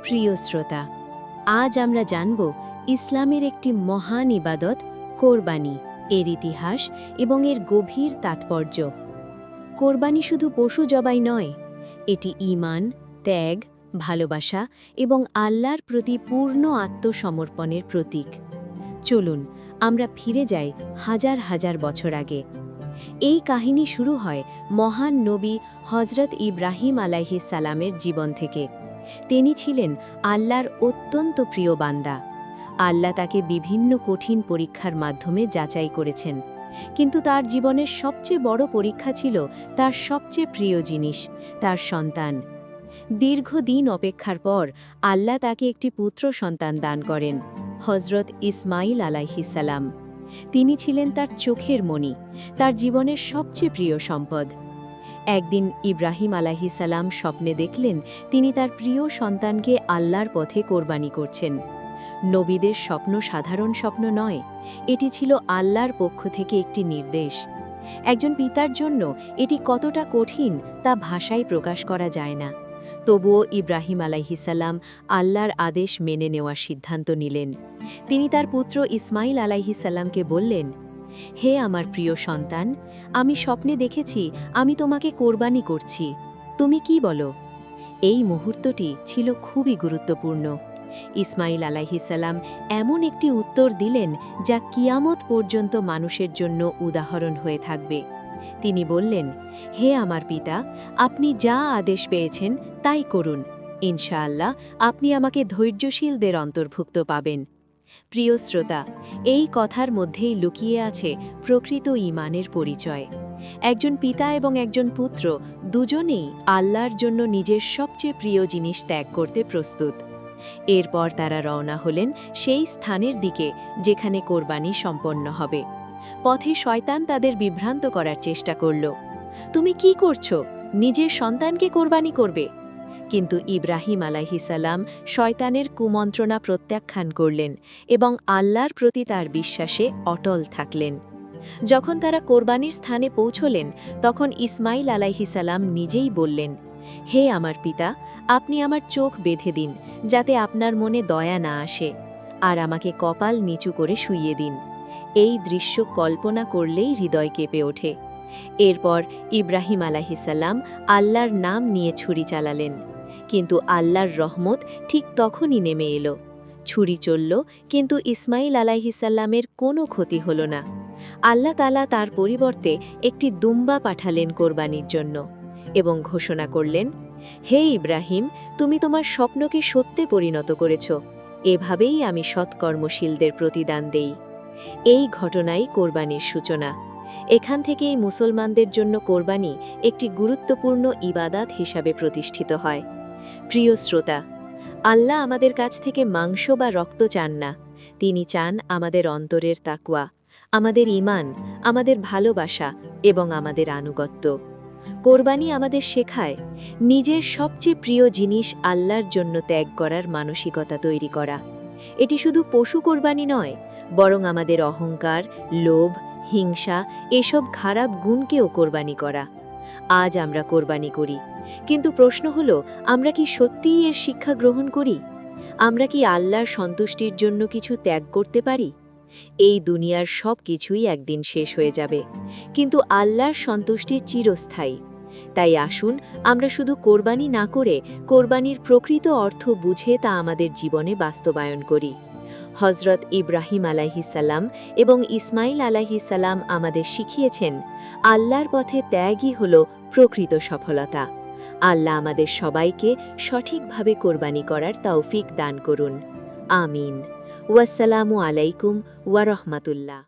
প্রিয় শ্রোতা, আজ আমরা জানব ইসলামের একটি মহান ইবাদত কোরবানি, এর ইতিহাস এবং এর গভীর তাৎপর্য। কোরবানি শুধু পশু জবাই নয়, এটি ঈমান, ত্যাগ, ভালোবাসা এবং আল্লাহর প্রতি পূর্ণ আত্মসমর্পণের প্রতীক। চলুন আমরা ফিরে যাই হাজার হাজার বছর আগে। এই কাহিনী শুরু হয় মহান নবী হজরত ইব্রাহিম আলাইহিস সালামের জীবন থেকে। তিনি ছিলেন আল্লাহর অত্যন্ত প্রিয় বান্দা। আল্লাহ তাকে বিভিন্ন কঠিন পরীক্ষার মাধ্যমে যাচাই করেছেন, কিন্তু তার জীবনের সবচেয়ে বড় পরীক্ষা ছিল তার সবচেয়ে প্রিয় জিনিস, তার সন্তান। দীর্ঘদিন অপেক্ষার পর আল্লাহ তাকে একটি পুত্র সন্তান দান করেন, হজরত ইসমাইল আলাইহিস সালাম। তিনি ছিলেন তার চোখের মণি, তার জীবনের সবচেয়ে প্রিয় সম্পদ। একদিন ইব্রাহিম আলাইহিস সালাম স্বপ্নে দেখলেন তিনি তার প্রিয় সন্তানকে আল্লাহর পথে কোরবানি করছেন। নবীদের স্বপ্ন সাধারণ স্বপ্ন নয়, এটি ছিল আল্লাহর পক্ষ থেকে একটি নির্দেশ। একজন পিতার জন্য এটি কতটা কঠিন তা ভাষায় প্রকাশ করা যায় না। তবুও ইব্রাহিম আলাইহিস সালাম আল্লাহর আদেশ মেনে নেওয়ার সিদ্ধান্ত নিলেন। তিনি তার পুত্র ইসমাইল আলাইহিস সালামকে বললেন, হে আমার প্রিয় সন্তান, আমি স্বপ্নে দেখেছি আমি তোমাকে কোরবানি করছি, তুমি কি বলো? এই মুহূর্তটি ছিল খুবই গুরুত্বপূর্ণ। ইসমাইল আলাইহিস সালাম এমন একটি উত্তর দিলেন যা কিয়ামত পর্যন্ত মানুষের জন্য উদাহরণ হয়ে থাকবে। তিনি বললেন, হে আমার পিতা, আপনি যা আদেশ পেয়েছেন তাই করুন, ইনশাআল্লাহ আপনি আমাকে ধৈর্যশীলদের অন্তর্ভুক্ত পাবেন। প্রিয় শ্রোতা, এই কথার মধ্যেই লুকিয়ে আছে প্রকৃত ঈমানের পরিচয়। একজন পিতা এবং একজন পুত্র দুজনেই আল্লাহর জন্য নিজের সবচেয়ে প্রিয় জিনিস ত্যাগ করতে প্রস্তুত। এরপর তারা রওনা হলেন সেই স্থানের দিকে যেখানে কোরবানি সম্পন্ন হবে। পথে শয়তান তাদের বিভ্রান্ত করার চেষ্টা করল। তুমি কি করছো? নিজের সন্তানকে কোরবানি করবে? কিন্তু ইব্রাহিম আলাইহিস সালাম শয়তানের কুমন্ত্রণা প্রত্যাখ্যান করলেন এবং আল্লাহর প্রতি তার বিশ্বাসে অটল থাকলেন। যখন তারা কোরবানির স্থানে পৌঁছলেন, তখন ইসমাইল আলাইহিস সালাম নিজেই বললেন, হে আমার পিতা, আপনি আমার চোখ বেঁধে দিন যাতে আপনার মনে দয়া না আসে, আর আমাকে কপাল নিচু করে শুইয়ে দিন। এই দৃশ্য কল্পনা করলেই হৃদয় কেঁপে ওঠে। এরপর ইব্রাহিম আলাইহিস সালাম আল্লাহর নাম নিয়ে ছুরি চালালেন, কিন্তু আল্লাহর রহমত ঠিক তখনই নেমে এলো। ছুরি চলল, কিন্তু ইসমাইল আলাইহিস সালামের কোনো ক্ষতি হল না। আল্লাহ তাআলা তার পরিবর্তে একটি দুম্বা পাঠালেন কোরবানির জন্য এবং ঘোষণা করলেন, হে ইব্রাহিম, তুমি তোমার স্বপ্নকে সত্যে পরিণত করেছ, এভাবেই আমি সৎকর্মশীলদের প্রতিদান দেই। এই ঘটনাই কোরবানির সূচনা। এখান থেকেই মুসলমানদের জন্য কোরবানি একটি গুরুত্বপূর্ণ ইবাদাত হিসাবে প্রতিষ্ঠিত হয়। প্রিয় শ্রোতা, আল্লাহ আমাদের কাছ থেকে মাংস বা রক্ত চান না, তিনি চান আমাদের অন্তরের তাকওয়া, আমাদের ঈমান, আমাদের ভালোবাসা এবং আমাদের আনুগত্য। কোরবানি আমাদের শেখায় নিজের সবচেয়ে প্রিয় জিনিস আল্লাহর জন্য ত্যাগ করার মানসিকতা তৈরি করা। এটি শুধু পশু কোরবানি নয়, বরং আমাদের অহংকার, লোভ, হিংসা এসব খারাপ গুণকেও কোরবানি করা। আজ আমরা কোরবানি করি, কিন্তু প্রশ্ন হলো, আমরা কি সত্যিই এর শিক্ষা গ্রহণ করি? আমরা কি আল্লাহর সন্তুষ্টির জন্য কিছু ত্যাগ করতে পারি? এই দুনিয়ার সব কিছুই একদিন শেষ হয়ে যাবে, কিন্তু আল্লাহর সন্তুষ্টি চিরস্থায়ী। তাই আসুন আমরা শুধু কোরবানি না করে কোরবানির প্রকৃত অর্থ বুঝে তা আমাদের জীবনে বাস্তবায়ন করি। হজরত ইব্রাহিম আলাইহিস সালাম এবং ইসমাইল আলাইহিস সালাম আমাদের শিখিয়েছেন, আল্লাহর পথে ত্যাগই হল প্রকৃত সফলতা। আল্লাহ আমাদের সবাইকে সঠিকভাবে কোরবানি করার তৌফিক দান করুন। আমিন। ওয়াসসালামু আলাইকুম ওয়া রাহমাতুল্লাহ।